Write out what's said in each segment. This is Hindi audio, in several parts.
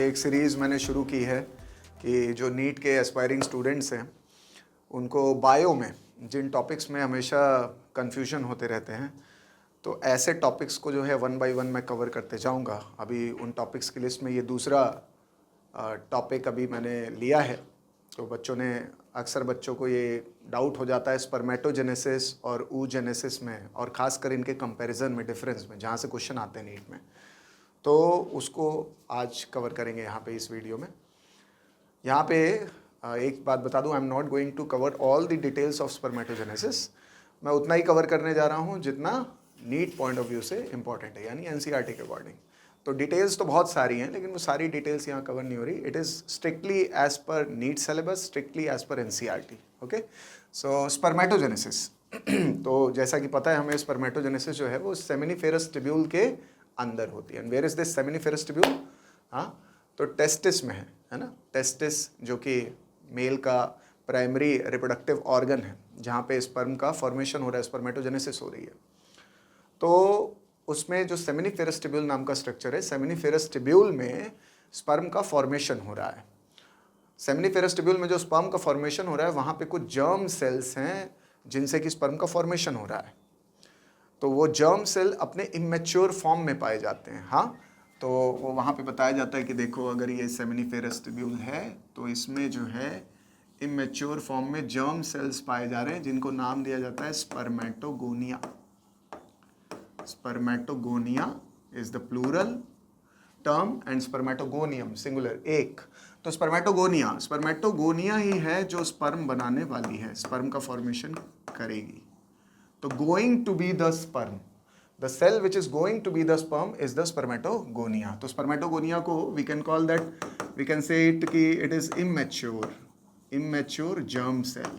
ये एक सीरीज़ मैंने शुरू की है कि जो नीट के एस्पायरिंग स्टूडेंट्स हैं उनको बायो में जिन टॉपिक्स में हमेशा कन्फ्यूजन होते रहते हैं, तो ऐसे टॉपिक्स को जो है वन बाय वन मैं कवर करते जाऊंगा। अभी उन टॉपिक्स की लिस्ट में ये दूसरा टॉपिक अभी मैंने लिया है। तो अक्सर बच्चों को ये डाउट हो जाता है स्पर्मेटोजेनेसिस और oogenesis में, और ख़ासकर इनके कंपैरिजन में, डिफरेंस में, जहाँ से क्वेश्चन आते हैं नीट में। तो उसको आज कवर करेंगे यहाँ पे इस वीडियो में। यहाँ पे एक बात बता दूँ, I am not going to cover all the details of spermatogenesis. मैं उतना ही कवर करने जा रहा हूँ जितना नीट पॉइंट ऑफ व्यू से इम्पॉर्टेंट है, यानी एनसीईआरटी के अकॉर्डिंग। तो डिटेल्स तो बहुत सारी हैं, लेकिन वो सारी डिटेल्स यहाँ कवर नहीं हो रही। It is strictly as per NEET syllabus, strictly as per NCERT. Okay, so spermatogenesis तो जैसा कि पता है हमें, स्पर्मेटोजेनेसिस जो है वो सेमिनिफेरस टिब्यूल के अंदर होती है। And where is this seminiferous tubule? हाँ, तो टेस्टिस में है ना। टेस्टिस जो कि मेल का प्राइमरी रिप्रोडक्टिव ऑर्गन है, जहाँ पे स्पर्म का फॉर्मेशन हो रहा है, स्पर्मेटोजेनेसिस हो रही है। तो उसमें जो सेमिनिफेरस टिब्यूल नाम का स्ट्रक्चर है, सेमिनिफेरस टिब्यूल में स्पर्म का फॉर्मेशन हो रहा है। सेमिनिफेरस टिब्यूल में जो स्पर्म का फॉर्मेशन हो रहा है, वहाँ पे कुछ जर्म सेल्स हैं जिनसे कि स्पर्म का फॉर्मेशन हो रहा है। तो वो जर्म सेल अपने इमेच्योर फॉर्म में पाए जाते हैं। हाँ, तो वो वहाँ पे बताया जाता है कि देखो, अगर ये सेमिनिफेरस टिब्यूल है तो इसमें जो है इमेच्योर फॉर्म में जर्म सेल्स पाए जा रहे हैं, जिनको नाम दिया जाता है spermatogonia. Spermatogonia is the plural term and spermatogonium singular, एक। तो स्पर्मेटोगोनिया ही है जो स्पर्म बनाने वाली है, स्पर्म का फॉर्मेशन करेगी। तो going to be the sperm, the cell which is going to be the sperm is the spermatogonia. तो स्पर्मेटोगोनिया को we can call that, we can say it कि it is immature germ cell.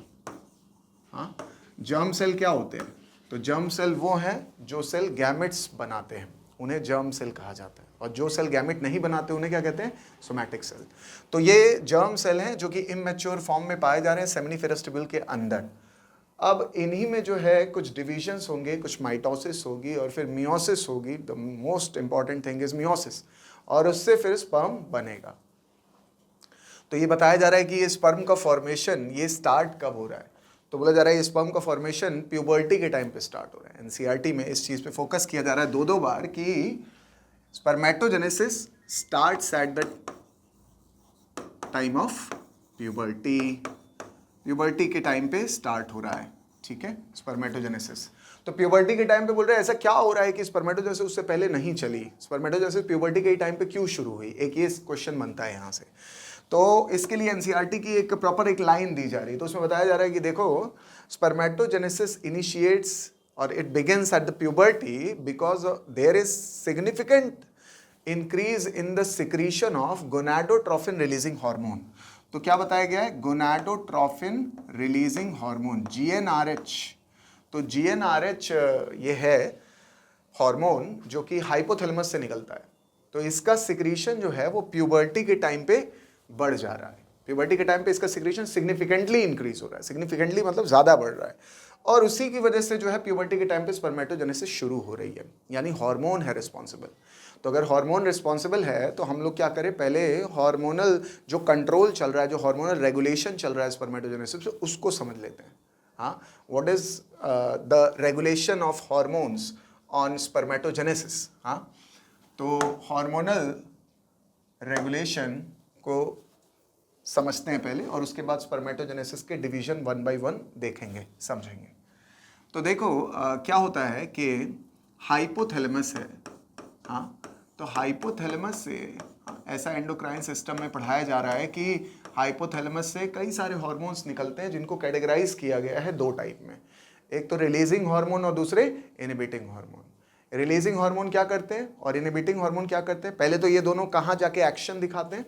हाँ, जर्म सेल क्या होते हैं? तो जर्म सेल वो हैं जो सेल गैमेट्स बनाते हैं, उन्हें जर्म सेल कहा जाता है। और जो सेल गैमेट नहीं बनाते उन्हें क्या कहते हैं? Somatic cell. तो ये जर्म सेल हैं जो कि इमेच्योर फॉर्म में पाए जा रहे हैं सेमिनिफेरस टिब्यूल के अंदर। अब इन्हीं में जो है कुछ डिविजन्स होंगे, कुछ माइटोसिस होगी और फिर मियोसिस होगी। The most important thing is meiosis, और उससे फिर स्पर्म बनेगा। तो ये बताया जा रहा है कि ये स्पर्म का फॉर्मेशन ये स्टार्ट कब हो रहा है? तो बोला जा रहा है ये स्पर्म का फॉर्मेशन प्यूबर्टी के टाइम पे स्टार्ट हो रहा है। एनसीईआरटी में इस चीज़ पे फोकस किया जा रहा है दो बार कि spermatogenesis starts at the time of puberty. Puberty के टाइम पे स्टार्ट हो रहा है, ठीक है, स्पर्मेटोजेनेसिस। तो प्यूबर्टी के टाइम पे बोल रहे हैं ऐसा क्या हो रहा है कि स्पर्मेटोजेनेसिस उससे पहले नहीं चली? स्पर्मेटोजेनेसिस प्यूबर्टी के टाइम पे क्यों शुरू हुई? एक ये क्वेश्चन बनता है यहाँ से। तो इसके लिए एनसीईआरटी की एक प्रॉपर एक लाइन दी जा रही है। तो उसमें बताया जा रहा है कि देखो, स्पर्मेटोजेनेसिस इनिशिएट्स और it begins at the puberty because there is significant increase in the secretion of gonadotrophin releasing hormone. तो क्या बताया गया है? Gonadotrophin releasing hormone, GnRH. तो जीएनआरएच ये है हार्मोन जो कि हाइपोथैलेमस से निकलता है। तो इसका सिक्रीशन जो है वो प्यूबर्टी के टाइम पे बढ़ जा रहा है। प्यूबर्टी के टाइम पे इसका सिक्रीशन सिग्निफिकेंटली इंक्रीज हो रहा है। सिग्निफिकेंटली मतलब ज़्यादा बढ़ रहा है, और उसी की वजह से जो है प्यूबर्टी के टाइम पे स्पर्मेटोजेनेसिस शुरू हो रही है, यानी हार्मोन है रिस्पॉन्सिबल। तो अगर हार्मोन रिस्पॉन्सिबल है तो हम लोग क्या करें, पहले हार्मोनल जो कंट्रोल चल रहा है, जो हार्मोनल रेगुलेशन चल रहा है स्पर्मेटोजेनेसिस, उसको समझ लेते हैं। हाँ, what is the regulation of hormones on spermatogenesis? हाँ, तो हार्मोनल रेगुलेशन को समझते हैं पहले, और उसके बाद स्पर्मेटोजेनेसिस के डिवीजन वन बाय वन देखेंगे, समझेंगे। तो देखो क्या होता है कि हाइपोथैलेमस है। हाँ, तो हाइपोथैलेमस से ऐसा एंडोक्राइन सिस्टम में पढ़ाया जा रहा है कि हाइपोथैलेमस से कई सारे हार्मोन्स निकलते हैं, जिनको कैटेगराइज किया गया है दो टाइप में। एक तो रिलीजिंग हार्मोन और दूसरे इनहिबिटिंग हार्मोन। रिलीजिंग हार्मोन क्या करते हैं और इनहिबिटिंग हार्मोन क्या करते हैं? पहले तो ये दोनों कहाँ जाके एक्शन दिखाते हैं?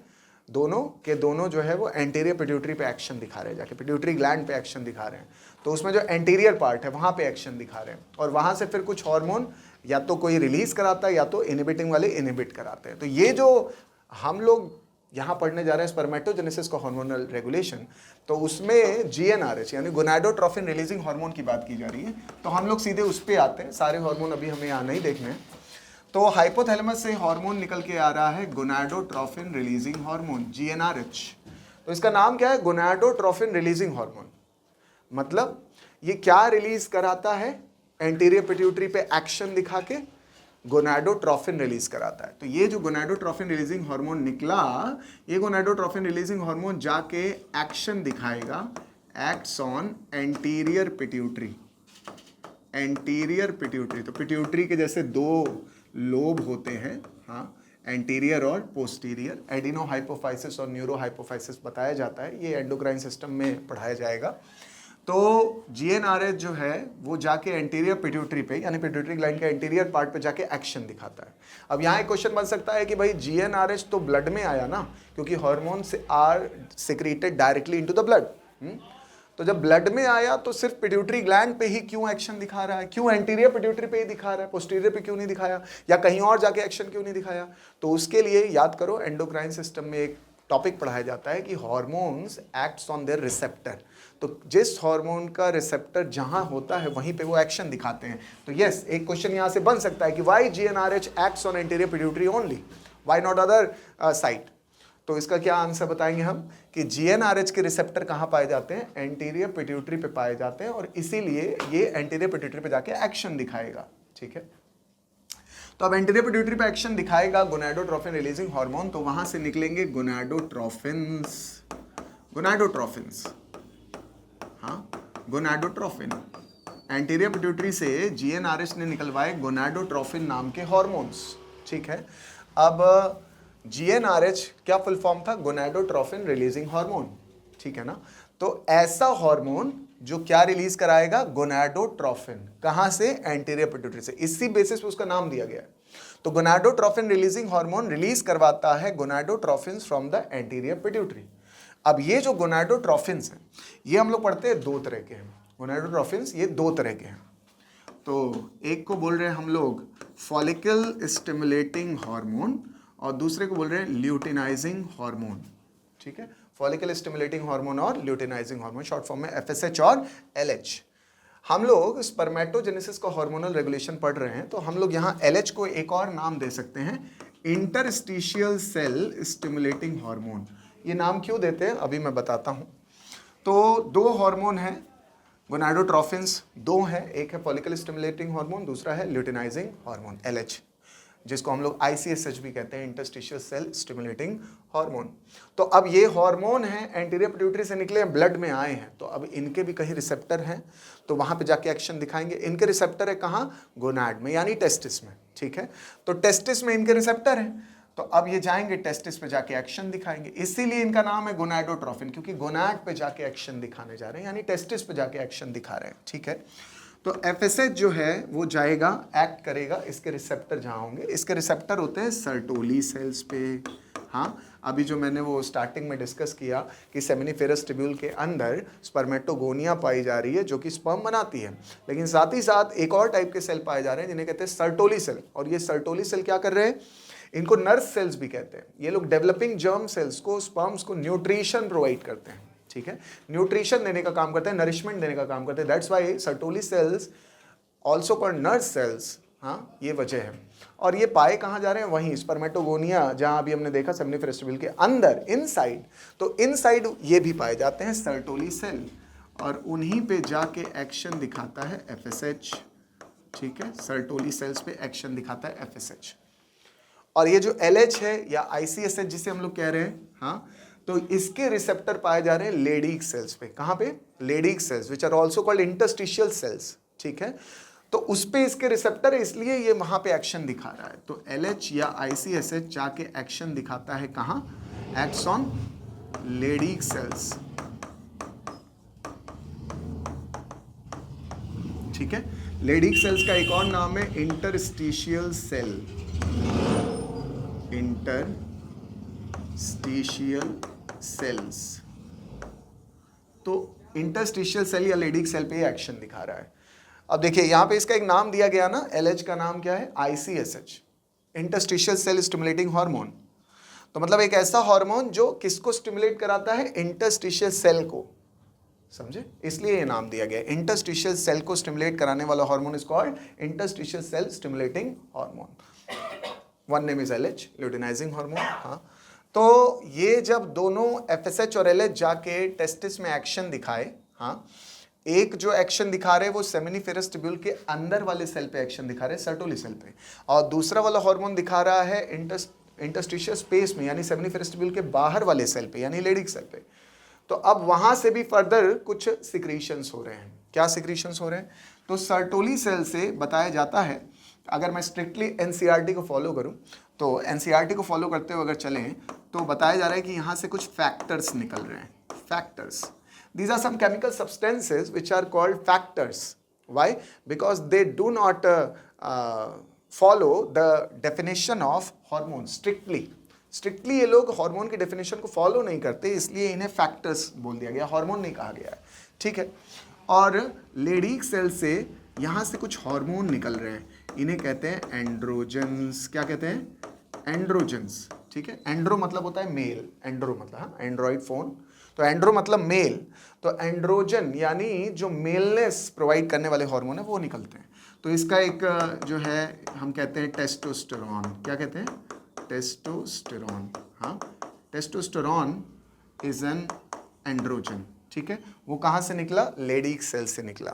दोनों के दोनों जो है वो एंटीरियर पिट्यूटरी पे एक्शन दिखा रहे हैं, जाके पिट्यूटरी ग्लैंड पे एक्शन दिखा रहे हैं। तो उसमें जो एंटीरियर पार्ट है वहाँ पे एक्शन दिखा रहे हैं, और वहाँ से फिर कुछ हार्मोन या तो कोई रिलीज कराता है या तो इनहिबिटिंग वाले इनहिबिट कराते हैं। तो ये जो हम लोग यहाँ पढ़ने जा रहे हैं स्पर्मेटोजेनेसिस का हार्मोनल रेगुलेशन, तो उसमें जीएनआरएच यानी गोनाडोट्रोफिन रिलीजिंग हार्मोन की बात की जा रही है। तो हम लोग सीधे उस पर आते हैं, सारे हार्मोन अभी हमें यहाँ नहीं देखने हैं। तो हाइपोथैलेमस से हार्मोन निकल के आ रहा है गोनाडोट्रोफिन रिलीजिंग हार्मोन, GnRH। तो इसका नाम क्या है? Gonadotrophin releasing hormone. मतलब ये क्या रिलीज कराता है? एंटीरियर पिट्यूटरी पे एक्शन दिखा के गोनाडोट्रोफिन रिलीज कराता है। तो ये जो गोनाडोट्रोफिन रिलीजिंग हार्मोन निकला, ये गोनाडोट्रोफिन रिलीजिंग हार्मोन जाके एक्शन दिखाएगा, acts on anterior pituitary. Anterior pituitary, तो पिट्यूटरी के जैसे दो लोब होते हैं, हाँ, एंटीरियर और पोस्टीरियर। एडिनो हाइपोफाइसिस और न्यूरो हाइपोफाइसिस बताया जाता है, ये एंडोक्राइन सिस्टम में पढ़ाया जाएगा। तो GnRH जो है वो जाके एंटीरियर पिट्यूटरी पे, यानी पिट्यूटरी ग्लैंड के एंटीरियर पार्ट पे जाके एक्शन दिखाता है। अब यहाँ एक क्वेश्चन बन सकता है कि भाई GnRH तो ब्लड में आया ना, क्योंकि hormones are secreted directly into the blood. तो जब ब्लड में आया तो सिर्फ पिट्यूटरी ग्लैंड पे ही क्यों एक्शन दिखा रहा है? क्यों एंटीरियर पिट्यूटरी पे ही दिखा रहा है, पोस्टीरियर पे क्यों नहीं दिखाया, या कहीं और जाके एक्शन क्यों नहीं दिखाया? तो उसके लिए याद करो, एंडोक्राइन सिस्टम में एक टॉपिक पढ़ाया जाता है कि hormones acts on their receptor. तो जिस हार्मोन का रिसेप्टर जहां होता है वहीं पे वो एक्शन दिखाते हैं। तो यस, एक क्वेश्चन यहां से बन सकता है कि why GnRH acts on anterior pituitary only, why not other site? तो इसका क्या आंसर बताएंगे हम कि GnRH के रिसेप्टर कहाँ पाए जाते हैं? एंटीरियर पिट्यूटरी पे पाए जाते हैं, और इसीलिए ये एंटीरियर पिट्यूटरी पे जाके एक्शन दिखाएगा। ठीक है, तो अब एंटीरियर पिट्यूटरी पे एक्शन दिखाएगा गोनाडोट्रोफिन रिलीजिंग हार्मोन, तो वहां से निकलेंगे गोनाडोट्रोफिन्स। गोनाडोट्रोफिन्स, हाँ, गोनाडोट्रोफिन। एंटीरियर पिट्यूटरी से GnRH ने निकलवाए गोनाडोट्रोफिन नाम के हार्मोन्स। ठीक है, अब GnRH क्या फुल फॉर्म था? Gonadotrophin releasing hormone. ठीक है ना, तो ऐसा हार्मोन जो क्या रिलीज कराएगा? गोनाडोट्रोफिन। कहां से? एंटीरियर पिट्यूटरी से। इसी बेसिस पे उसका नाम दिया गया है। तो गोनाडोट्रोफिन रिलीजिंग हार्मोन रिलीज करवाता है gonadotrophins from the anterior pituitary. अब ये जो गोनाडोट्रोफिन्स हैं, ये हम लोग पढ़ते हैं दो तरह के हैं। गोनाडोट्रोफिन्स ये दो तरह के हैं। तो एक को बोल रहे हैं हम लोग फॉलिकल स्टिमुलेटिंग हार्मोन, और दूसरे को बोल रहे हैं ल्यूटिनाइजिंग हार्मोन। ठीक है, फॉलिकल स्टिमुलेटिंग हार्मोन और ल्यूटिनाइजिंग हार्मोन, शॉर्ट फॉर्म में FSH और LH। हम लोग स्पर्मेटोजेनेसिस का हार्मोनल रेगुलेशन पढ़ रहे हैं, तो हम लोग यहाँ LH को एक और नाम दे सकते हैं, इंटरस्टिशियल सेल स्टिमुलेटिंग हार्मोन। ये नाम क्यों देते हैं अभी मैं बताता हूँ। तो दो हार्मोन हैं गोनाडोट्रोफिन्स, दो हैं, एक है फॉलिकल स्टिमुलेटिंग हार्मोन, दूसरा है ल्यूटिनाइजिंग हार्मोन LH, जिसको हम लोग ICSH भी कहते हैं, इंटरस्टिशियल सेल स्टिमुलेटिंग हार्मोन। तो अब ये हार्मोन है, एंटीरियर पिट्यूटरी से निकले, ब्लड में आए हैं, तो अब इनके भी कहीं रिसेप्टर हैं, तो वहां पे जाके एक्शन दिखाएंगे। इनके रिसेप्टर है कहाँ? गोनाड में, यानी टेस्टिस में। ठीक है, तो टेस्टिस में इनके रिसेप्टर हैं, तो अब ये जाएंगे टेस्टिस पे जाके एक्शन दिखाएंगे, इसीलिए इनका नाम है गोनाडोट्रोफिन, क्योंकि गोनाड पे जाके एक्शन दिखाने जा रहे हैं, यानी टेस्टिस पे जाके एक्शन दिखा रहे हैं। ठीक है, तो FSH जो है वो जाएगा, एक्ट करेगा, इसके रिसेप्टर जहाँ होंगे, इसके रिसेप्टर होते हैं सर्टोली सेल्स पे। हाँ, अभी जो मैंने वो स्टार्टिंग में डिस्कस किया कि सेमिनिफेरस ट्यूब्यूल के अंदर स्पर्मेटोगोनिया पाई जा रही है जो कि स्पर्म बनाती है, लेकिन साथ ही साथ एक और टाइप के सेल पाए जा रहे हैं जिन्हें कहते हैं सर्टोली सेल। और ये सर्टोली सेल क्या कर रहे हैं? इनको नर्स सेल्स भी कहते हैं। ये लोग डेवलपिंग जर्म सेल्स को, स्पर्म्स को न्यूट्रिशन प्रोवाइड करते हैं। ठीक है, न्यूट्रिशन देने का काम करते हैं, नरिशमेंट देने का काम करते हैं। That's why Sertoli cells also called nurse cells. हाँ, ये वजह है। और ये पाए कहाँ जा रहे हैं? वहीं स्पर्मेटोगोनिया, जहाँ अभी हमने देखा सेमिनिफेरस ट्यूब्यूल के अंदर, इनसाइड। तो इनसाइड ये भी पाए जाते हैं सर्टोली सेल, और उन्हीं पे जाके एक्शन दिखाता है FSH। ठीक है, सर्टोली सेल्स पे एक्शन दिखाता है FSH। और ये जो LH है या ICSH जिसे हम लोग कह रहे हैं, हाँ, तो इसके रिसेप्टर पाए जा रहे हैं लेडीक सेल्स पे। कहाँ पे? Leydig cells, which are also called interstitial cells. ठीक है, तो उस पे इसके रिसेप्टर है, इसलिए ये वहां पे एक्शन दिखा रहा है। तो LH या ICSH जाके एक्शन दिखाता है कहाँ? Acts on Leydig cells. ठीक है, लेडीक सेल्स का एक और नाम है इंटरस्टिशियल सेल। इंटरस्टिशियल सेल्स, तो इंटरस्टिशियल सेल या लेडीक सेल पे एक्शन दिखा रहा है। अब देखिए यहां पे इसका एक नाम दिया गया ना, LH का नाम क्या है? ICSH, interstitial cell stimulating hormone. तो मतलब एक ऐसा हार्मोन जो किसको स्टिमुलेट कराता है? इंटरस्टिशियल सेल को। समझे? इसलिए ये नाम दिया गया। इंटरस्टिशियल सेल को स्टिमुलेट कराने वाला hormone is called interstitial cell stimulating hormone. One name is LH, luteinising hormone. हाँ, तो ये जब दोनों FSH और LH जाके टेस्टिस में एक्शन दिखाए, हाँ, एक जो एक्शन दिखा रहे हैं वो सेमिनिफेरस ट्यूब्यूल के अंदर वाले सेल पे एक्शन दिखा रहे हैं, सर्टोली सेल पे, और दूसरा वाला हार्मोन दिखा रहा है इंटरस्टिशियल स्पेस में, यानी सेमिनिफेरस ट्यूब्यूल के बाहर वाले सेल पे, यानी लेडिक सेल पे। तो अब वहां से भी फर्दर कुछ सिक्रीशंस हो रहे हैं। क्या सिक्रीशंस हो रहे हैं? तो सर्टोली सेल से बताया जाता है, अगर मैं स्ट्रिक्टली NCERT को फॉलो करूं, तो NCERT को फॉलो करते हुए अगर चलें तो बताया जा रहा है कि यहां से कुछ फैक्टर्स निकल रहे हैं। Factors, these are some chemical substances which are called factors. Why? Because they do not follow the definition of hormone strictly. Strictly ये लोग हार्मोन की डेफिनेशन को फॉलो नहीं करते, इसलिए इन्हें फैक्टर्स बोल दिया गया, हार्मोन नहीं कहा गया है। ठीक है, और लेडीक सेल से यहाँ से कुछ हार्मोन निकल रहे हैं, इन्हें कहते हैं एंड्रोजन्स। क्या कहते हैं? एंड्रोजन्स। ठीक है, एंड्रो मतलब होता है मेल, एंड्रो मतलब, हाँ, एंड्रॉइड फोन, तो एंड्रो मतलब मेल, तो एंड्रोजन यानी जो मेलनेस प्रोवाइड करने वाले हार्मोन है वो निकलते हैं। तो इसका एक जो है हम कहते हैं टेस्टोस्टेरोन। क्या कहते हैं? टेस्टोस्टेरोन। हाँ, टेस्टोस्टेरोन इज एन एंड्रोजन। ठीक है, वो कहाँ से निकला? लेडीक सेल से निकला।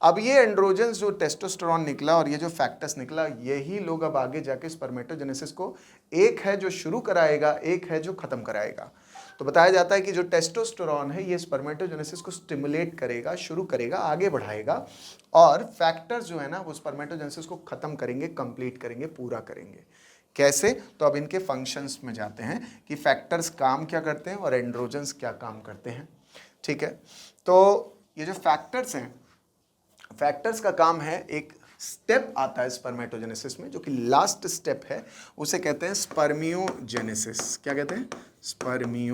अब ये एंड्रोजन जो टेस्टोस्टेरोन निकला और ये जो फैक्टर्स निकला, यही लोग अब आगे जाके स्पर्मेटोजेनेसिस को, एक है जो शुरू कराएगा, एक है जो खत्म कराएगा। तो बताया जाता है कि जो टेस्टोस्टेरोन है ये स्पर्मेटोजेनेसिस को स्टिमुलेट करेगा, शुरू करेगा, आगे बढ़ाएगा, और फैक्टर्स जो है ना वो स्पर्मेटोजेनेसिस को खत्म करेंगे, कंप्लीट करेंगे, पूरा करेंगे। कैसे? तो अब इनके फंक्शंस में जाते हैं कि फैक्टर्स काम क्या करते हैं और एंड्रोजन्स क्या काम करते हैं। ठीक है, तो ये जो फैक्टर्स हैं, फैक्टर्स का काम है, एक स्टेप आता है स्पर्मेटोजेनेसिस में जो कि लास्ट स्टेप है, उसे कहते हैं स्पर्मियोजेनेसिस। क्या कहते हैं? स्पर्मियोजेनेसिस।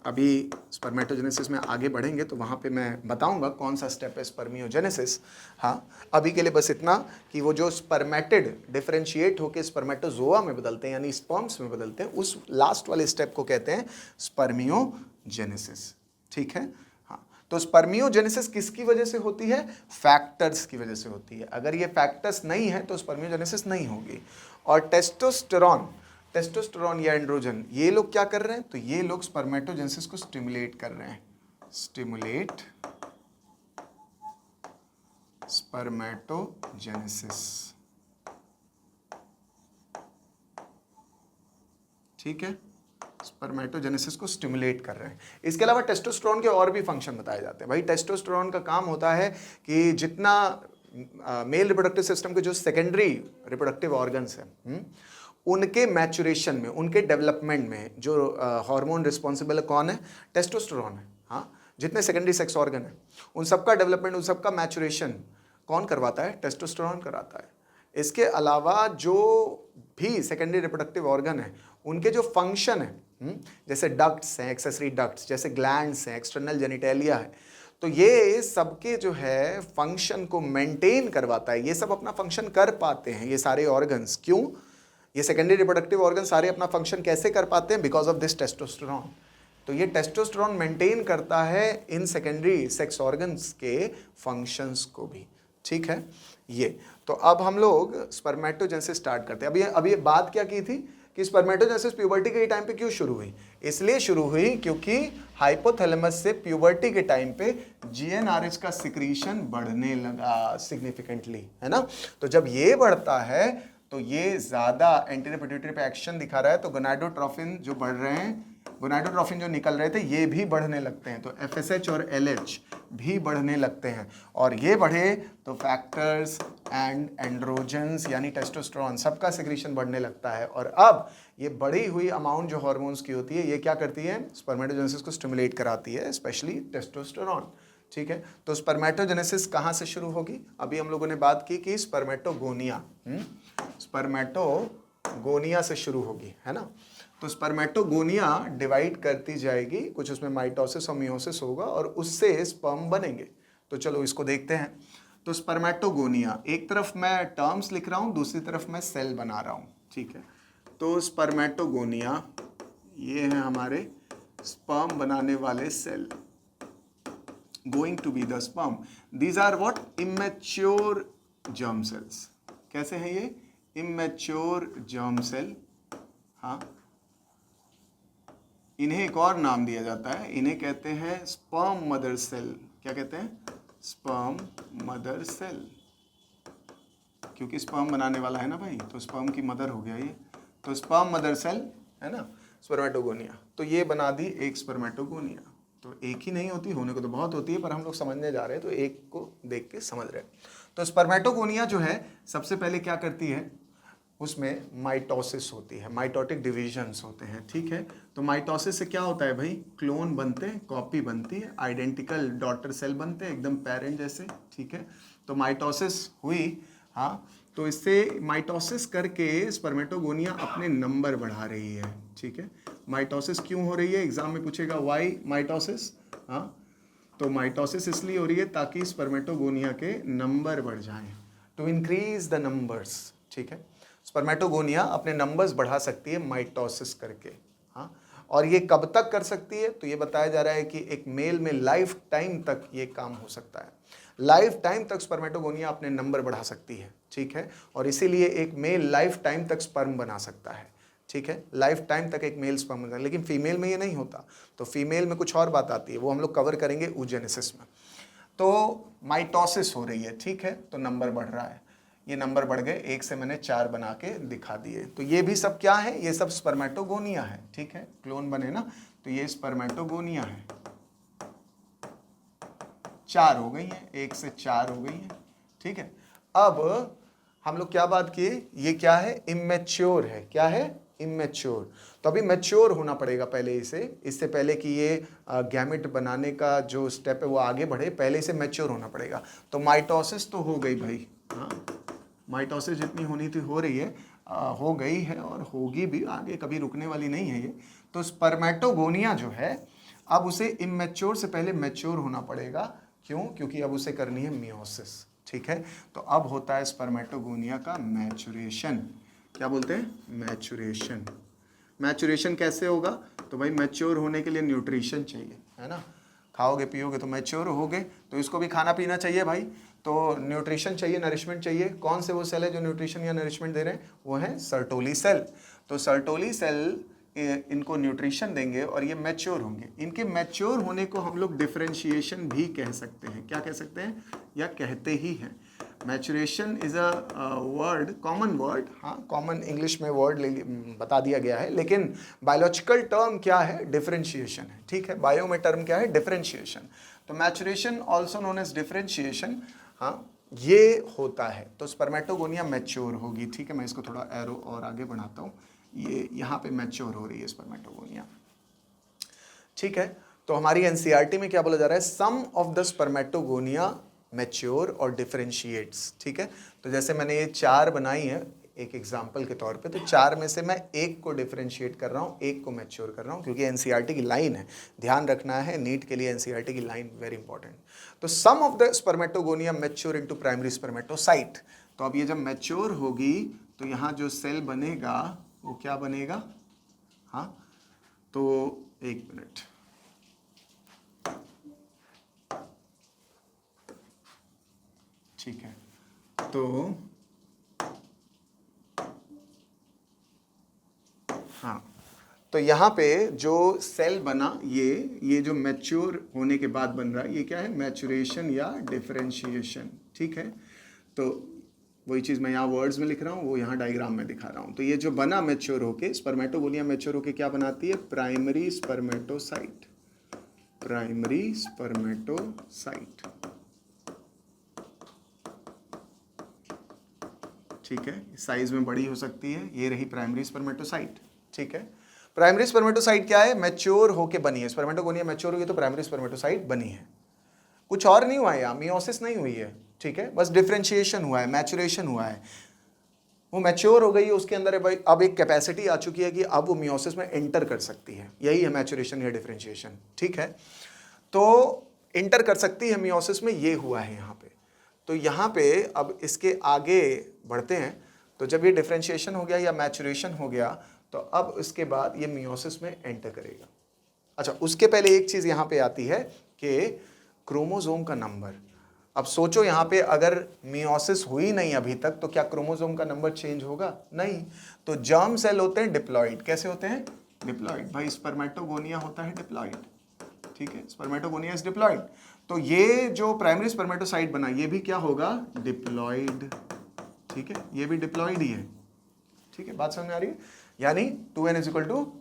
अभी स्पर्मेटोजेनेसिस में आगे बढ़ेंगे तो वहाँ पे मैं बताऊंगा कौन सा स्टेप है स्पर्मियोजेनेसिस। हाँ, अभी के लिए बस इतना कि वो जो स्पर्मेटिड डिफरेंशिएट होकर स्पर्मेटोजोआ में बदलते हैं, यानी स्पर्म्स में बदलते हैं, उस लास्ट वाले स्टेप को कहते हैं स्पर्मियोजेनेसिस। ठीक है, हाँ, तो स्पर्मियोजेनेसिस किसकी वजह से होती है? फैक्टर्स की वजह से होती है। अगर ये फैक्टर्स नहीं है तो स्पर्मियोजेनेसिस नहीं होगी। और टेस्टोस्टेरोन या एंड्रोजन, ये लोग क्या कर रहे हैं? तो ये लोग स्पर्मेटोजेनेसिस को स्टिमुलेट कर रहे हैं, स्टिमुलेट स्पर्मेटोजेनेसिस। ठीक है, स्पर्मेटोजेनेसिस को स्टिमुलेट कर रहे हैं। इसके अलावा टेस्टोस्टेरोन के और भी फंक्शन बताए जाते हैं। भाई, टेस्टोस्टेरोन का काम होता है कि जितना मेल रिप्रोडक्टिव सिस्टम के जो सेकेंडरी रिप्रोडक्टिव ऑर्गन्स हैं, उनके मैचुरेशन में, उनके डेवलपमेंट में जो हार्मोन रिस्पॉन्सिबल है, कौन है? टेस्टोस्टेरोन है। हाँ, जितने सेकेंडरी सेक्स ऑर्गन है उन सबका डेवलपमेंट, उन सबका मैचुरेशन कौन करवाता है? टेस्टोस्टेरोन कराता है। इसके अलावा जो भी सेकेंडरी रिप्रोडक्टिव ऑर्गन है उनके जो फंक्शन है, जैसे डक्ट्स हैं, एक्सेसरी डक्ट्स, जैसे ग्लैंड्स हैं, एक्सटर्नल जेनिटेलिया है, तो ये सबके जो है फंक्शन को मेंटेन करवाता है। ये सब अपना फंक्शन कर पाते हैं, ये सारे ऑर्गन्स। क्यों? ये सेकेंडरी रिप्रोडक्टिव ऑर्गन सारे अपना फंक्शन कैसे कर पाते हैं? Because of this testosterone. तो ये टेस्टोस्टेरोन मेंटेन करता है इन सेकेंडरी सेक्स ऑर्गन्स के फंक्शंस को भी। ठीक है, ये तो अब हम लोग स्पर्मेटोजेनेसिस स्टार्ट करते हैं। अब ये बात क्या की थी कि स्पर्मेटोजेनेसिस प्यूबर्टी के टाइम पे क्यों शुरू हुई? इसलिए शुरू हुई क्योंकि हाइपोथैलेमस से प्यूबर्टी के टाइम पे GnRH का सिक्रीशन बढ़ने लगा सिग्निफिकेंटली, है ना। तो जब ये बढ़ता है तो ये ज़्यादा एंटीरियर पिट्यूटरी पे एक्शन दिखा रहा है, तो गोनाडोट्रोफिन जो बढ़ रहे हैं, गोनाडोट्रोफिन जो निकल रहे थे, ये भी बढ़ने लगते हैं। तो FSH और LH भी बढ़ने लगते हैं, और ये बढ़े तो फैक्टर्स एंड एंड्रोजन्स यानी टेस्टोस्टेरोन सबका सिक्रीशन बढ़ने लगता है। और अब ये बढ़ी हुई अमाउंट जो हार्मोन्स की होती है, ये क्या करती है? स्पर्मेटोजेनेसिस को स्टिमुलेट कराती है, स्पेशली टेस्टोस्टेरोन। ठीक है, तो स्पर्मेटोजेनेसिस कहाँ से शुरू होगी? अभी हम लोगों ने बात की कि स्पर्मेटोगोनिया, स्पर्मेटोगोनिया से शुरू होगी, है ना। तो स्पर्मेटोगोनिया डिवाइड करती जाएगी, कुछ उसमें माइटोसिस और मियोसिस होगा और उससे स्पर्म बनेंगे। तो चलो इसको देखते हैं। तो स्पर्मेटोगोनिया, एक तरफ मैं टर्म्स लिख रहा हूँ, दूसरी तरफ मैं सेल बना रहा हूँ। ठीक है, तो स्पर्मेटोगोनिया ये है हमारे स्पर्म बनाने वाले cell, going to be the sperm. These are what? Immature germ cells. कैसे हैं ये? Immature germ cell. हाँ, इन्हें एक और नाम दिया जाता है, इन्हें कहते हैं स्पर्म मदर सेल। क्या कहते हैं? स्पर्म मदर सेल, क्योंकि स्पर्म बनाने वाला है ना भाई, तो स्पर्म की मदर हो गया ये, तो स्पर्म मदर सेल है ना, स्पर्मेटोगोनिया। तो ये बना दी एक स्पर्मेटोगोनिया। तो एक ही नहीं होती, होने को तो बहुत होती है, पर हम लोग समझने जा रहे हैं तो एक को देख के समझ रहे हैं। तो स्पर्मेटोगोनिया जो है सबसे पहले क्या करती है, उसमें माइटोसिस होती है, माइटोटिक डिविजन्स होते हैं, ठीक है। तो माइटोसिस से क्या होता है भाई? क्लोन बनते हैं, कॉपी बनती है, आइडेंटिकल डॉटर सेल बनते हैं एकदम पेरेंट जैसे, ठीक है। तो माइटोसिस हुई, हाँ, तो इससे माइटोसिस करके स्पर्मेटोगोनिया अपने नंबर बढ़ा रही है, ठीक है। माइटोसिस क्यों हो रही है? एग्जाम में पूछेगा वाई माइटोसिस। हाँ, तो माइटोसिस इसलिए हो रही है ताकि स्पर्मेटोगोनिया के नंबर बढ़ जाएं, टू इंक्रीज द नंबर्स, ठीक है। स्पर्मेटोगोनिया अपने नंबर्स बढ़ा सकती है माइटोसिस करके। हाँ, और ये कब तक कर सकती है? तो ये बताया जा रहा है कि एक मेल में लाइफ टाइम तक ये काम हो सकता है, लाइफ टाइम तक स्पर्मेटोगोनिया अपने नंबर बढ़ा सकती है, ठीक है। और इसीलिए एक मेल लाइफ टाइम तक स्पर्म बना सकता है, ठीक है, लाइफ टाइम तक एक मेल स्पर्म बना। लेकिन फीमेल में ये नहीं होता, तो फीमेल में कुछ और बात आती है, वो हम लोग कवर करेंगे oogenesis में। तो माइटोसिस हो रही है, ठीक है, तो नंबर बढ़ रहा है, ये नंबर बढ़ गए, एक से मैंने 4 बना के दिखा दिए। तो ये भी सब क्या है? ये सब स्पर्मेटोगोनिया है, ठीक है, क्लोन बने ना, तो ये स्पर्मेटोगोनिया है। 4 हो गई हैं, 1 से 4 हो गई हैं, ठीक है। अब हम लोग क्या बात किए? ये क्या है? इमेच्योर है। क्या है? इमेच्योर। तो अभी मैच्योर होना पड़ेगा पहले इसे, इससे पहले कि ये गैमेट बनाने का जो स्टेप है वो आगे बढ़े, पहले इसे मैच्योर होना पड़ेगा। तो माइटोसिस तो हो गई भाई, हाँ, माइटोसिस जितनी होनी थी हो रही है, हो गई है और होगी भी आगे, कभी रुकने वाली नहीं है ये। तो स्पर्मेटोगोनिया जो है अब उसे इमेच्योर से पहले मैच्योर होना पड़ेगा। क्यों? क्योंकि अब उसे करनी है मियोसिस, ठीक है। तो अब होता है स्पर्मेटोगोनिया का मैचुरेशन। क्या बोलते हैं? मैचुरेशन। मैचुरेशन कैसे होगा? तो भाई मैच्योर होने के लिए न्यूट्रिशन चाहिए, है ना, खाओगे पियोगे तो मैच्योर होगे, तो इसको भी खाना पीना चाहिए भाई, तो न्यूट्रिशन चाहिए, नरिशमेंट चाहिए। कौन से वो सेल है जो न्यूट्रिशन या नरिशमेंट दे रहे हैं? वो है सर्टोली सेल। तो सर्टोली सेल इनको न्यूट्रिशन देंगे और ये मैच्योर होंगे। इनके मैच्योर होने को हम लोग डिफरेंशिएशन भी कह सकते हैं। क्या कह सकते हैं? या कहते ही हैं। Maturation is a word, common word, हाँ, कॉमन इंग्लिश में वर्ड बता दिया गया है, लेकिन बायोलॉजिकल टर्म क्या है? डिफरेंशिएशन है, ठीक है। बायो में टर्म क्या है? डिफरेंशिएशन। तो maturation also known as differentiation, हाँ, ये होता है। तो स्पर्मेटोगोनिया मैच्योर होगी, ठीक है। मैं इसको थोड़ा एरो और आगे बढ़ाता हूँ, ये यहाँ पे मैच्योर हो रही है स्पर्मेटोगोनिया, ठीक है। तो हमारी एनसीईआरटी में क्या बोला जा रहा है? सम ऑफ द स्पर्मेटोगोनिया मैच्योर और डिफरेंशिएट्स, ठीक है। तो जैसे मैंने ये 4 बनाई है एक एग्जाम्पल के तौर पे, तो 4 में से मैं एक को डिफरेंशिएट कर रहा हूँ, एक को मैच्योर कर रहा हूँ, क्योंकि एनसीईआरटी की लाइन है, ध्यान रखना है, नीट के लिए एनसीईआरटी की लाइन वेरी इंपॉर्टेंट। तो some of the spermatogonia mature into primary spermatocyte. तो अब ये जब मैच्योर होगी तो यहाँ जो सेल बनेगा वो क्या बनेगा? हाँ, तो एक मिनट, ठीक है। तो हाँ, तो यहाँ पे जो सेल बना, ये जो मैच्योर होने के बाद बन रहा है, ये क्या है? मैचुरेशन या डिफरेंशिएशन, ठीक है। तो वही चीज़ मैं यहाँ वर्ड्स में लिख रहा हूँ, वो यहाँ डायग्राम में दिखा रहा हूँ। तो ये जो बना मैच्योर होके, स्पर्मेटोगोनिया मैच्योर होके क्या बनाती है? Primary spermatocyte. प्राइमरी स्पर्मेटोसाइट, ठीक है। साइज में बड़ी हो सकती है, ये रही प्राइमरी स्पर्मेटोसाइट, ठीक है। प्राइमरी स्पर्मेटोसाइट क्या है? मैच्योर होके बनी है। स्पर्मेटोगोनिया मैच्योर हुई तो प्राइमरी स्पर्मेटोसाइट बनी है। कुछ और नहीं हुआ है यहाँ, मियोसिस नहीं हुई है, ठीक है, बस डिफरेंशिएशन हुआ है, मैचुरेशन हुआ है। वो मैच्योर हो गई है, उसके अंदर है भाई अब एक कैपेसिटी आ चुकी है कि अब वो मियोसिस में एंटर कर सकती है। यही है मैचुरेशन या डिफरेंशिएशन, ठीक है। तो एंटर कर सकती है मियोसिस में, ये हुआ है यहाँ पे। तो यहाँ पे अब इसके आगे बढ़ते हैं। तो जब ये डिफरेंशिएशन हो गया या मैचुरेशन हो गया, तो अब इसके बाद ये मियोसिस में एंटर करेगा। अच्छा, उसके पहले एक चीज़ यहाँ पे आती है कि क्रोमोसोम का नंबर। अब सोचो यहाँ पे अगर मियोसिस हुई नहीं अभी तक तो क्या क्रोमोसोम का नंबर चेंज होगा? नहीं। तो जर्म सेल होते हैं डिप्लॉइड। कैसे होते हैं? डिप्लॉइड। भाई स्पर्मेटोगोनिया होता है डिप्लॉइड, ठीक है, स्पर्मेटोगोनिया इज डिप्लॉइड। तो ये जो प्राइमरी स्पर्मेटोसाइट बना ये भी क्या होगा? डिप्लॉइड, ठीक है, ये भी डिप्लॉइड ही है, ठीक है, बात समझ में आ रही है? यानी 2n =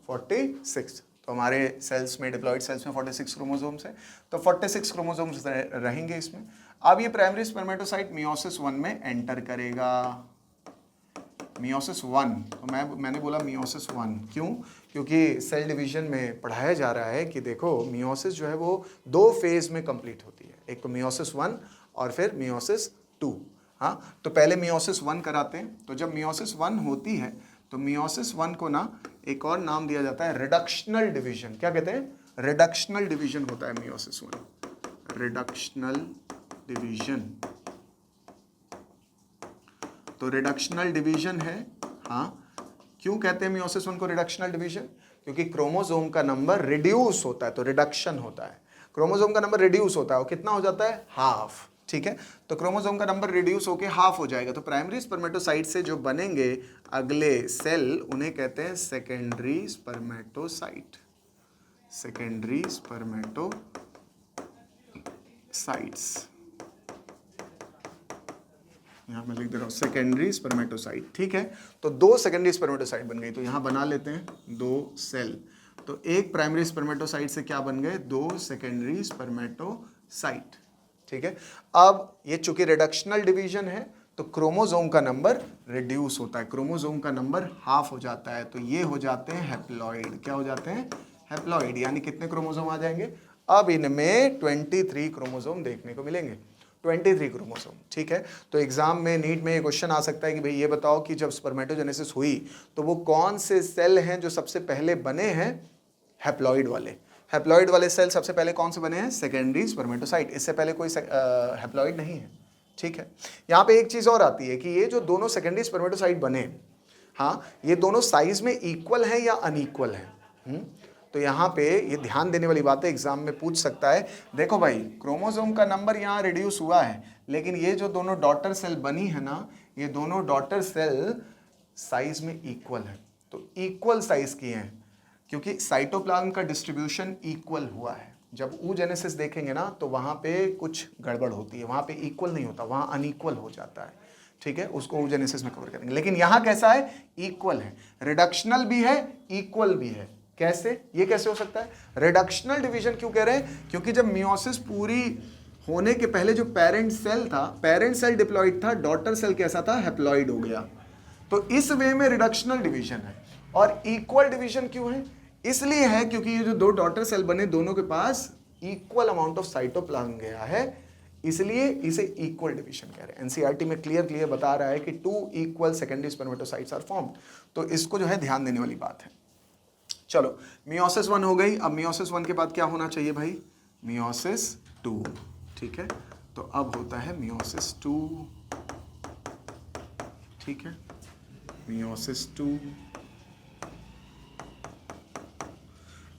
46। तो हमारे सेल्स में, डिप्लॉइड सेल्स में 46 क्रोमोसोम्स है, तो 46 क्रोमोसोम्स रहेंगे इसमें। अब ये प्राइमरी स्पर्मेटोसाइट मियोसिस 1 में एंटर करेगा। मियोसिस 1, तो मैंने बोला मियोसिस 1 क्यों? क्योंकि सेल डिवीजन में पढ़ाया जा रहा है कि देखो मियोसिस जो है वो 2 फेज में कंप्लीट होती है, एक तो मियोसिस 1 और फिर मियोसिस 2। हाँ, तो पहले मियोसिस 1 कराते हैं। तो जब मियोसिस 1 होती है तो मियोसिस 1 को ना एक और नाम दिया जाता है रिडक्शनल डिवीजन। क्या कहते हैं? रिडक्शनल डिवीजन होता है मियोसिस 1, रिडक्शनल डिवीजन। तो रिडक्शनल डिवीजन है। हाँ, क्यों कहते हैं मियोसिस 1 को रिडक्शनल डिवीजन? क्योंकि क्रोमोसोम का नंबर रिड्यूस होता है, तो रिडक्शन होता है। क्रोमोसोम का नंबर रिड्यूस होता है, वो कितना हो जाता है? हाफ, ठीक है। तो क्रोमोसोम का नंबर रिड्यूस होके हाफ हो जाएगा। तो प्राइमरी स्पर्मेटोसाइट से जो बनेंगे अगले सेल उन्हें कहते हैं सेकेंडरी स्पर्मेटोसाइट। सेकेंडरी स्पर्मेटोसाइट्स, यहाँ मैं लिख दे रहा हूँ सेकेंडरी स्पर्मेटोसाइट, ठीक है। तो 2 सेकेंडरी स्पर्मेटोसाइट बन गई, तो यहाँ बना लेते हैं 2 सेल। तो एक प्राइमरी स्पर्मेटोसाइट से क्या बन गए? 2 सेकेंडरी स्पर्मेटोसाइट, ठीक है। अब ये चूंकि रिडक्शनल डिवीजन है तो क्रोमोसोम का नंबर रिड्यूस होता है, क्रोमोसोम का नंबर हाफ हो जाता है, तो ये हो जाते हैं हैप्लॉइड। क्या हो जाते हैं? हैप्लॉइड। यानी कितने क्रोमोसोम आ जाएंगे? अब इनमें 23 क्रोमोसोम देखने को मिलेंगे, 23 क्रोमोसोम, ठीक है। तो एग्जाम में, नीट में ये क्वेश्चन आ सकता है कि भाई ये बताओ कि जब स्पर्मेटोजेनेसिस हुई तो वो कौन से सेल हैं जो सबसे पहले बने हैं? हैप्लॉइड वाले। हैप्लॉइड वाले सेल सबसे पहले कौन से बने हैं? Secondary spermatocyte. इससे पहले कोई हैप्लॉइड नहीं है, ठीक है। यहाँ पे एक चीज़ और आती है कि ये जो दोनों सेकेंडरी स्पर्मेटोसाइट बने, हाँ, ये दोनों साइज में इक्वल हैं या अनइक्वल हैं? तो यहाँ पे ये ध्यान देने वाली बात है, एग्जाम में पूछ सकता है। देखो भाई, क्रोमोसोम का नंबर यहाँ रिड्यूस हुआ है, लेकिन ये जो दोनों डॉटर सेल बनी है ना, ये दोनों डॉटर सेल साइज में इक्वल है। तो इक्वल साइज की हैं क्योंकि साइटोप्लाज्म का डिस्ट्रीब्यूशन इक्वल हुआ है। जब oogenesis देखेंगे ना तो वहाँ पे कुछ गड़बड़ होती है, वहाँ पे इक्वल नहीं होता, वहाँ अनइक्वल हो जाता है, ठीक है। उसको oogenesis में कवर करेंगे। लेकिन यहाँ कैसा है? इक्वल है, रिडक्शनल भी है, इक्वल भी है। कैसे? ये कैसे हो सकता है? रिडक्शनल डिवीजन क्यों कह रहे हैं? क्योंकि जब मियोसिस पूरी होने के पहले जो पेरेंट सेल था, पेरेंट सेल डिप्लॉइड था, डॉटर सेल कैसा था? हैप्लॉइड हो गया। तो इस वे में रिडक्शनल डिवीजन है। और इक्वल डिवीजन क्यों है? इसलिए है क्योंकि ये जो 2 डॉटर सेल बने, दोनों के पास इक्वल अमाउंट ऑफ साइटोप्लाज्म गया है, इसलिए इसे इक्वल डिवीजन कह रहे हैं। एनसीईआरटी में क्लियर बता रहा है कि 2 equal secondary spermatocytes are formed. तो इसको जो है ध्यान देने वाली बात है। चलो, मियोसिस 1 हो गई। अब मियोसिस 1 के बाद क्या होना चाहिए भाई? मियोसिस 2, ठीक है। तो अब होता है मियोसिस 2, ठीक है, मियोसिस 2।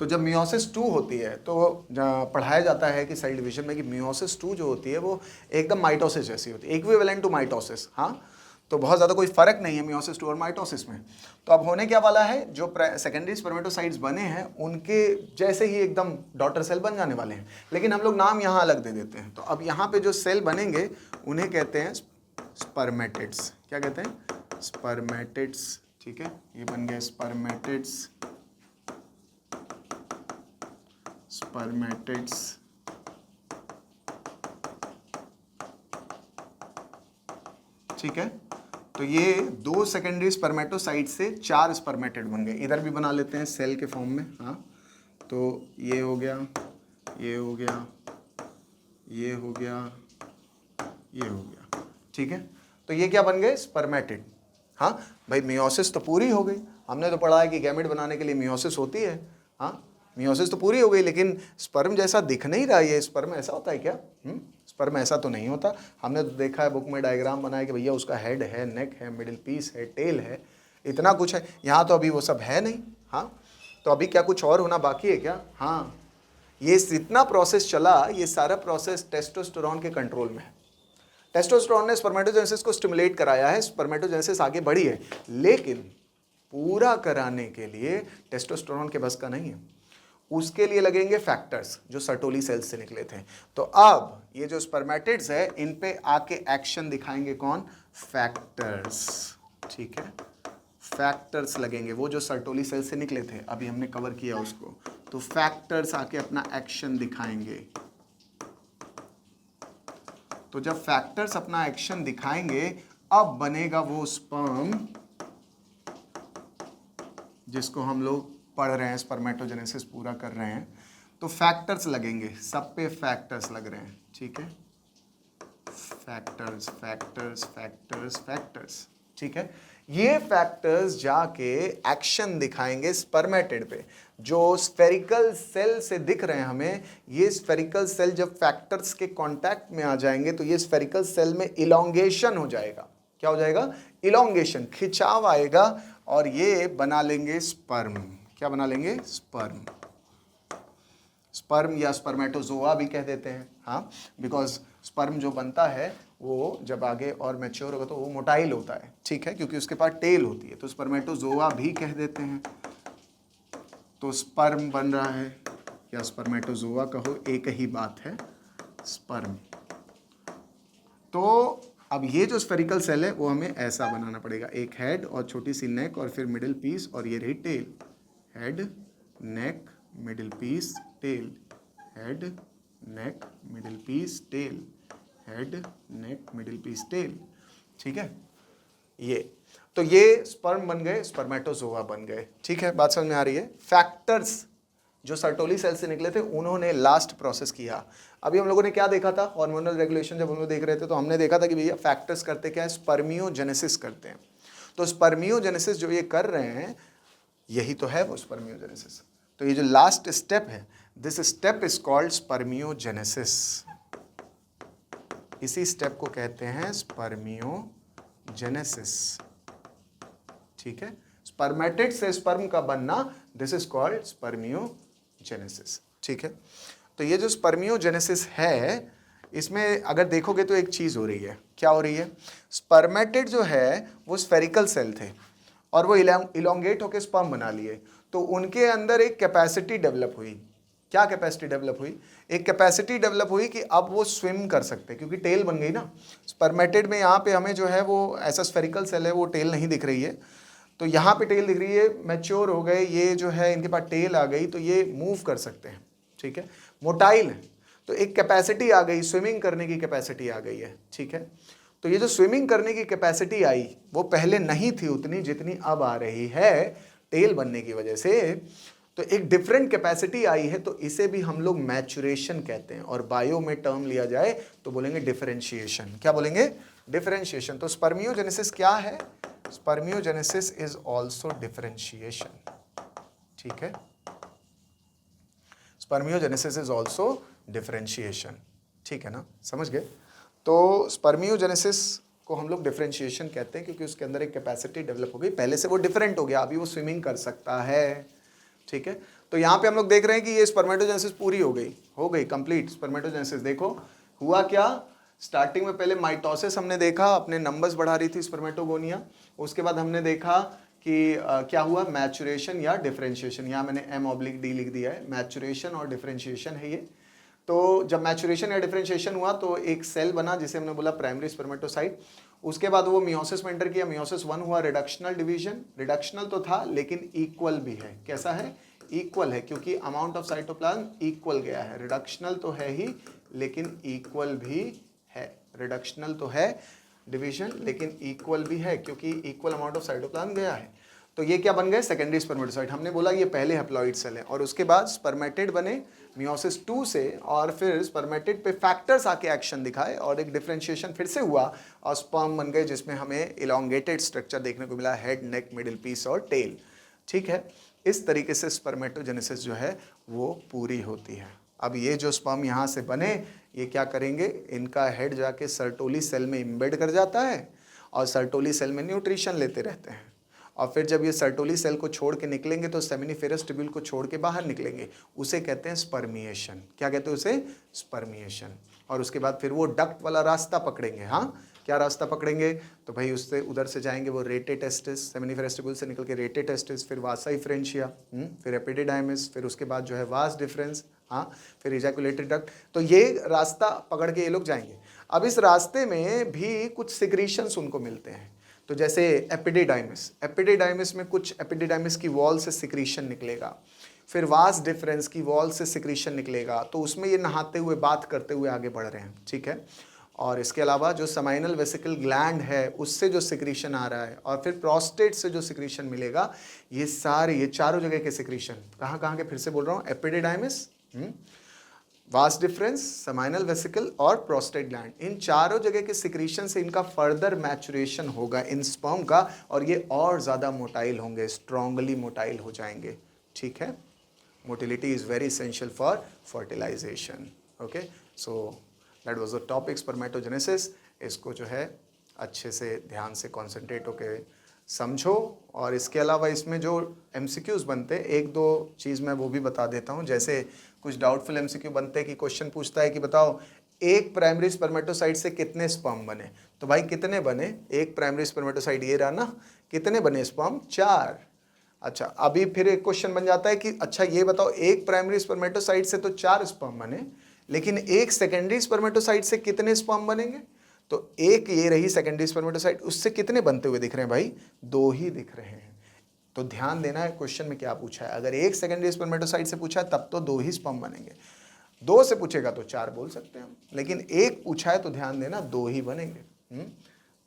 तो जब मियोसिस 2 होती है तो पढ़ाया जाता है कि सेल डिवीजन में कि मियोसिस 2 जो होती है वो एकदम माइटोसिस जैसी होती है, इक्विवेलेंट टू माइटोसिस। हाँ, तो बहुत ज़्यादा कोई फर्क नहीं है मियोसिस 2 और माइटोसिस में। तो अब होने क्या वाला है? जो सेकेंडरी स्पर्मेटोसाइट्स बने हैं उनके जैसे ही एकदम डॉटर सेल बन जाने वाले हैं, लेकिन हम लोग नाम यहाँ अलग दे देते हैं। तो अब यहाँ पे जो सेल बनेंगे उन्हें कहते हैं स्पर्मेटिड्स। क्या कहते हैं? स्पर्मेटिड्स, ठीक है। ये बन गए स्पर्मेटिड्स, स्पर्मेटिड्स, ठीक है। तो ये 2 सेकेंडरी स्पर्मेटोसाइट से 4 स्पर्मेटिड बन गए। इधर भी बना लेते हैं सेल के फॉर्म में। हाँ, तो ये हो गया, ये हो गया, ये हो गया, ये हो गया, ठीक है। तो ये क्या बन गए? स्पर्मेटिड। हाँ भाई, मियोसिस तो पूरी हो गई। हमने तो पढ़ा है कि गैमेट बनाने के लिए मियोसिस होती है। हाँ, मियोसिस तो पूरी हो गई, लेकिन स्पर्म जैसा दिख नहीं रहा। ये स्पर्म ऐसा होता है क्या? स्पर्म ऐसा तो नहीं होता। हमने तो देखा है बुक में डायग्राम बनाया कि भैया उसका हेड है, नेक है, मिडिल पीस है, टेल है, इतना कुछ है। यहाँ तो अभी वो सब है नहीं। हाँ, तो अभी क्या कुछ और होना बाकी है क्या? हाँ, ये इतना प्रोसेस चला, ये सारा प्रोसेस टेस्टोस्टेरोन के कंट्रोल में है। टेस्टोस्टेरोन ने स्पर्मेटोजेनेसिस को स्टिमुलेट कराया है, स्पर्मेटोजेनेसिस आगे बढ़ी है, लेकिन पूरा कराने के लिए टेस्टोस्टेरोन के बस का नहीं है। उसके लिए लगेंगे फैक्टर्स जो सर्टोली सेल्स से निकले थे। तो अब ये जो स्पर्मेटिड्स है इन पे आके एक्शन दिखाएंगे कौन? फैक्टर्स। ठीक है, फैक्टर्स लगेंगे, वो जो सर्टोली सेल से निकले थे, अभी हमने कवर किया उसको। तो फैक्टर्स आके अपना एक्शन दिखाएंगे। तो जब फैक्टर्स अपना एक्शन दिखाएंगे, अब बनेगा वो स्पर्म जिसको हम लोग पढ़ रहे हैं, स्पर्मेटोजेनेसिस पूरा कर रहे हैं। तो फैक्टर्स लगेंगे, सब पे फैक्टर्स लग रहे हैं। ठीक है, फैक्टर्स फैक्टर्स फैक्टर्स फैक्टर्स। ठीक है, ये फैक्टर्स जाके एक्शन दिखाएंगे स्पर्मेटिड पे। जो स्फेरिकल सेल से दिख रहे हैं हमें, ये स्फेरिकल सेल जब फैक्टर्स के कांटेक्ट में आ जाएंगे तो ये स्फेरिकल सेल में इलोंगेशन हो जाएगा। क्या हो जाएगा? इलोंगेशन, खिंचाव आएगा और ये बना लेंगे स्पर्म। क्या बना लेंगे? स्पर्म। स्पर्म या स्पर्मेटोजोआ भी कह देते हैं। हाँ, बिकॉज स्पर्म जो बनता है वो जब आगे और मैच्योर होगा तो वो मोटाइल होता है। ठीक है, क्योंकि उसके पास टेल होती है, तो स्पर्मेटोजोआ भी कह देते हैं। तो स्पर्म बन रहा है या स्पर्मेटोजोआ कहो, एक ही बात है, स्पर्म। तो अब ये जो स्फेरिकल सेल है वो हमें ऐसा बनाना पड़ेगा, एक हेड और छोटी सी नेक और फिर मिडिल पीस, और ये रही टेल। हेड, नेक, मिडिल पीस, टेल। हेड, नेक, मिडिल पीस, टेल। हेड, नेक, मिडिल पीस, टेल। ठीक है, ये तो ये स्पर्म बन गए, स्पर्मेटोजोआ बन गए। ठीक है, बात समझ में आ रही है? फैक्टर्स जो सर्टोली सेल से निकले थे उन्होंने लास्ट प्रोसेस किया। अभी हम लोगों ने क्या देखा था? हार्मोनल रेगुलेशन जब हम लोग देख रहे थे तो हमने देखा था कि भैया फैक्टर्स करते क्या है? स्पर्मियोजेनेसिस करते हैं। तो स्पर्मियोजेनेसिस जो ये कर रहे हैं, यही तो है वो स्पर्मियोजेनेसिस। तो ये जो लास्ट स्टेप है, this step is called spermiogenesis. इसी स्टेप को कहते हैं स्पर्मियोजेनेसिस। ठीक है, स्पर्मेटिड से स्पर्म का बनना, दिस इज कॉल्ड स्पर्मियोजेनेसिस। ठीक है, तो ये जो स्पर्मियोजेनेसिस है, इसमें अगर देखोगे तो एक चीज हो रही है। क्या हो रही है? स्पर्मेटिड जो है वो स्फेरिकल सेल थे और वो इलोंगेट होकर स्पर्म बना लिए, तो उनके अंदर एक कैपेसिटी डेवलप हुई। क्या कैपेसिटी डेवलप हुई? एक कैपेसिटी डेवलप हुई कि अब वो स्विम कर सकते, क्योंकि टेल बन गई ना। स्पर्मेटिड में यहाँ पे हमें जो है वो ऐसा स्फेरिकल सेल है, वो टेल नहीं दिख रही है, तो यहाँ पे टेल दिख रही है। मैच्योर हो गए, ये जो है इनके पास टेल आ गई, तो ये मूव कर सकते हैं। ठीक है, मोटाइल है, तो एक कैपेसिटी आ गई, स्विमिंग करने की कैपेसिटी आ गई है। ठीक है, तो ये जो स्विमिंग करने की कैपेसिटी आई वो पहले नहीं थी उतनी जितनी अब आ रही है टेल बनने की वजह से। तो एक डिफरेंट कैपेसिटी आई है, तो इसे भी हम लोग मैचुरेशन कहते हैं, और बायो में टर्म लिया जाए तो बोलेंगे डिफरेंशिएशन। क्या बोलेंगे? डिफरेंशिएशन। तो स्पर्मियोजेनेसिस क्या है? Spermiogenesis is also differentiation. ठीक है, स्पर्मियोजेनेसिस इज ऑल्सो डिफरेंशिएशन। ठीक है ना, समझ गए? तो स्पर्मियोजेनेसिस को हम लोग डिफरेंशिएशन कहते हैं क्योंकि उसके अंदर एक कैपेसिटी डेवलप हो गई, पहले से वो डिफरेंट हो गया, अभी वो स्विमिंग कर सकता है। ठीक है, तो यहाँ पे हम लोग देख रहे हैं कि ये स्पर्मेटोजेनेसिस पूरी हो गई कंप्लीट स्पर्मेटोजेनेसिस। देखो हुआ क्या, स्टार्टिंग में पहले माइटोसिस हमने देखा, अपने नंबर्स बढ़ा रही थी स्पर्मेटोगोनिया। उसके बाद हमने देखा कि क्या हुआ, मैचुरेशन या डिफरेंशिएशन। यहाँ मैंने M/D लिख दिया है, मैचुरेशन और डिफरेंशिएशन है ये। तो जब मैचुरेशन या डिफरेंशिएशन हुआ तो एक सेल बना जिसे हमने बोला प्राइमरी स्पर्मेटोसाइट। उसके बाद वो मियोसिस में एंटर किया, मियोसिस 1 हुआ, रिडक्शनल डिवीजन। रिडक्शनल तो था लेकिन इक्वल भी है। कैसा है? इक्वल है, क्योंकि अमाउंट ऑफ साइटोप्लाज्म इक्वल गया है। रिडक्शनल तो है ही लेकिन इक्वल भी है। रिडक्शनल तो है डिवीजन लेकिन इक्वल भी है, क्योंकि इक्वल अमाउंट ऑफ साइटोप्लाज्म गया है। तो ये क्या बन गए? Secondary spermatocyte. हमने बोला ये पहले हैप्लॉइड सेल है, और उसके बाद स्पर्मेटिड बने मियोसिस 2 से, और फिर स्पर्मेटिड पे फैक्टर्स आके एक्शन दिखाए और एक डिफरेंशिएशन फिर से हुआ और स्पर्म बन गए, जिसमें हमें इलोंगेटेड स्ट्रक्चर देखने को मिला, हेड, नेक, मिडिल पीस और टेल। ठीक है, इस तरीके से स्पर्मेटोजेनेसिस जो है वो पूरी होती है। अब ये जो स्पर्म यहाँ से बने, ये क्या करेंगे, इनका हेड जाके सर्टोली सेल में इम्बेड कर जाता है और सर्टोली सेल में न्यूट्रिशन लेते रहते हैं, और फिर जब ये सर्टोली सेल को छोड़ के निकलेंगे तो सेमिनिफेरस ट्यूब्यूल को छोड़ के बाहर निकलेंगे, उसे कहते हैं स्पर्मिएशन। क्या कहते हैं उसे? स्पर्मिएशन। और उसके बाद फिर वो डक्ट वाला रास्ता पकड़ेंगे। हाँ, क्या रास्ता पकड़ेंगे? तो भाई उससे उधर से जाएंगे वो रेटे टेस्टिस, सेमिनिफेरस ट्यूब्यूल से निकल के रेटे टेस्टिस, फिर वासा फ्रेंचिया, फिर एपिडिडाइमिस, फिर उसके बाद जो है वास डिफरेंस, हाँ, फिर इजैकुलेटरी डक्ट। तो ये रास्ता पकड़ के ये लोग जाएंगे। अब इस रास्ते में भी कुछ सिक्रीशंस उनको मिलते हैं। तो जैसे एपिडिडाइमिस में कुछ एपिडिडाइमिस की वॉल से सिक्रीशन निकलेगा, फिर वास डिफरेंस की वॉल से सिक्रीशन निकलेगा। तो उसमें ये नहाते हुए बात करते हुए आगे बढ़ रहे हैं, ठीक है। और इसके अलावा जो समाइनल वेसिकल ग्लैंड है उससे जो सिक्रीशन आ रहा है, और फिर प्रोस्टेट से जो सिक्रीशन मिलेगा, ये सारे ये चारों जगह के सिक्रीशन कहाँ कहाँ के? फिर से बोल रहा हूँ, epididymis, vas deferens, seminal vesicle और प्रोस्टेट ग्लैंड, इन चारों जगह के सिक्रीशन से इनका फर्दर मैचुरेशन होगा इन स्पर्म का, और ये और ज़्यादा मोटाइल होंगे, स्ट्रॉन्गली मोटाइल हो जाएंगे, ठीक है। Motility is very essential for fertilisation. Okay, so that was the topic spermatogenesis. इसको जो है अच्छे से ध्यान से कॉन्सेंट्रेट होके समझो। और इसके अलावा इसमें जो MCQs बनते हैं, एक दो चीज़ मैं वो भी बता देता हूँ। जैसे कुछ डाउटफुल MCQ बनते हैं कि क्वेश्चन पूछता है कि बताओ एक प्राइमरी स्पर्मेटोसाइट से कितने स्पर्म बने। तो भाई कितने बने? एक प्राइमरी स्पर्मेटोसाइट ये रहा ना, कितने बने स्पर्म? 4। अच्छा, अभी फिर एक क्वेश्चन बन जाता है कि अच्छा ये बताओ एक प्राइमरी स्पर्मेटोसाइट से तो 4 स्पर्म बने, लेकिन एक सेकेंडरी स्पर्मेटोसाइट से कितने स्पर्म बनेंगे? तो एक ये रही सेकेंडरी स्पर्मेटोसाइट, उससे कितने बनते हुए दिख रहे हैं भाई? 2 ही दिख रहे हैं। तो ध्यान देना है क्वेश्चन में क्या पूछा है। अगर एक सेकेंडरी स्पर्मेटोसाइट से पूछा है तब तो 2 ही स्पर्म बनेंगे, 2 से पूछेगा तो 4 बोल सकते हैं हम, लेकिन एक पूछा है तो ध्यान देना 2 ही बनेंगे।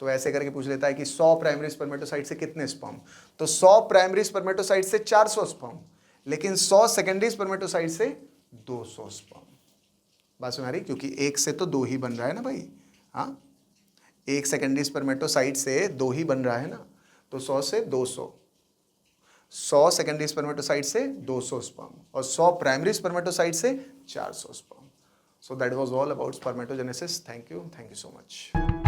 तो ऐसे करके पूछ लेता है कि 100 प्राइमरी स्पर्मेटोसाइट से कितने स्पर्म? तो 100 प्राइमरी स्पर्मेटोसाइट से 400 स्पर्म, लेकिन 100 सेकेंडरी स्पर्मेटोसाइट से 200 स्पर्म। बात सुना रही? क्योंकि एक से तो 2 ही बन रहा है ना भाई। हाँ, एक सेकेंडरी स्पर्मेटोसाइट से 2 ही बन रहा है ना, तो 100 से 200, 100 सेकेंडरी स्पर्मेटोसाइट से 200 स्पर्म, और 100 प्राइमरी स्पर्मेटोसाइट से 400 sperm. So that was all about spermatogenesis. Thank you so much.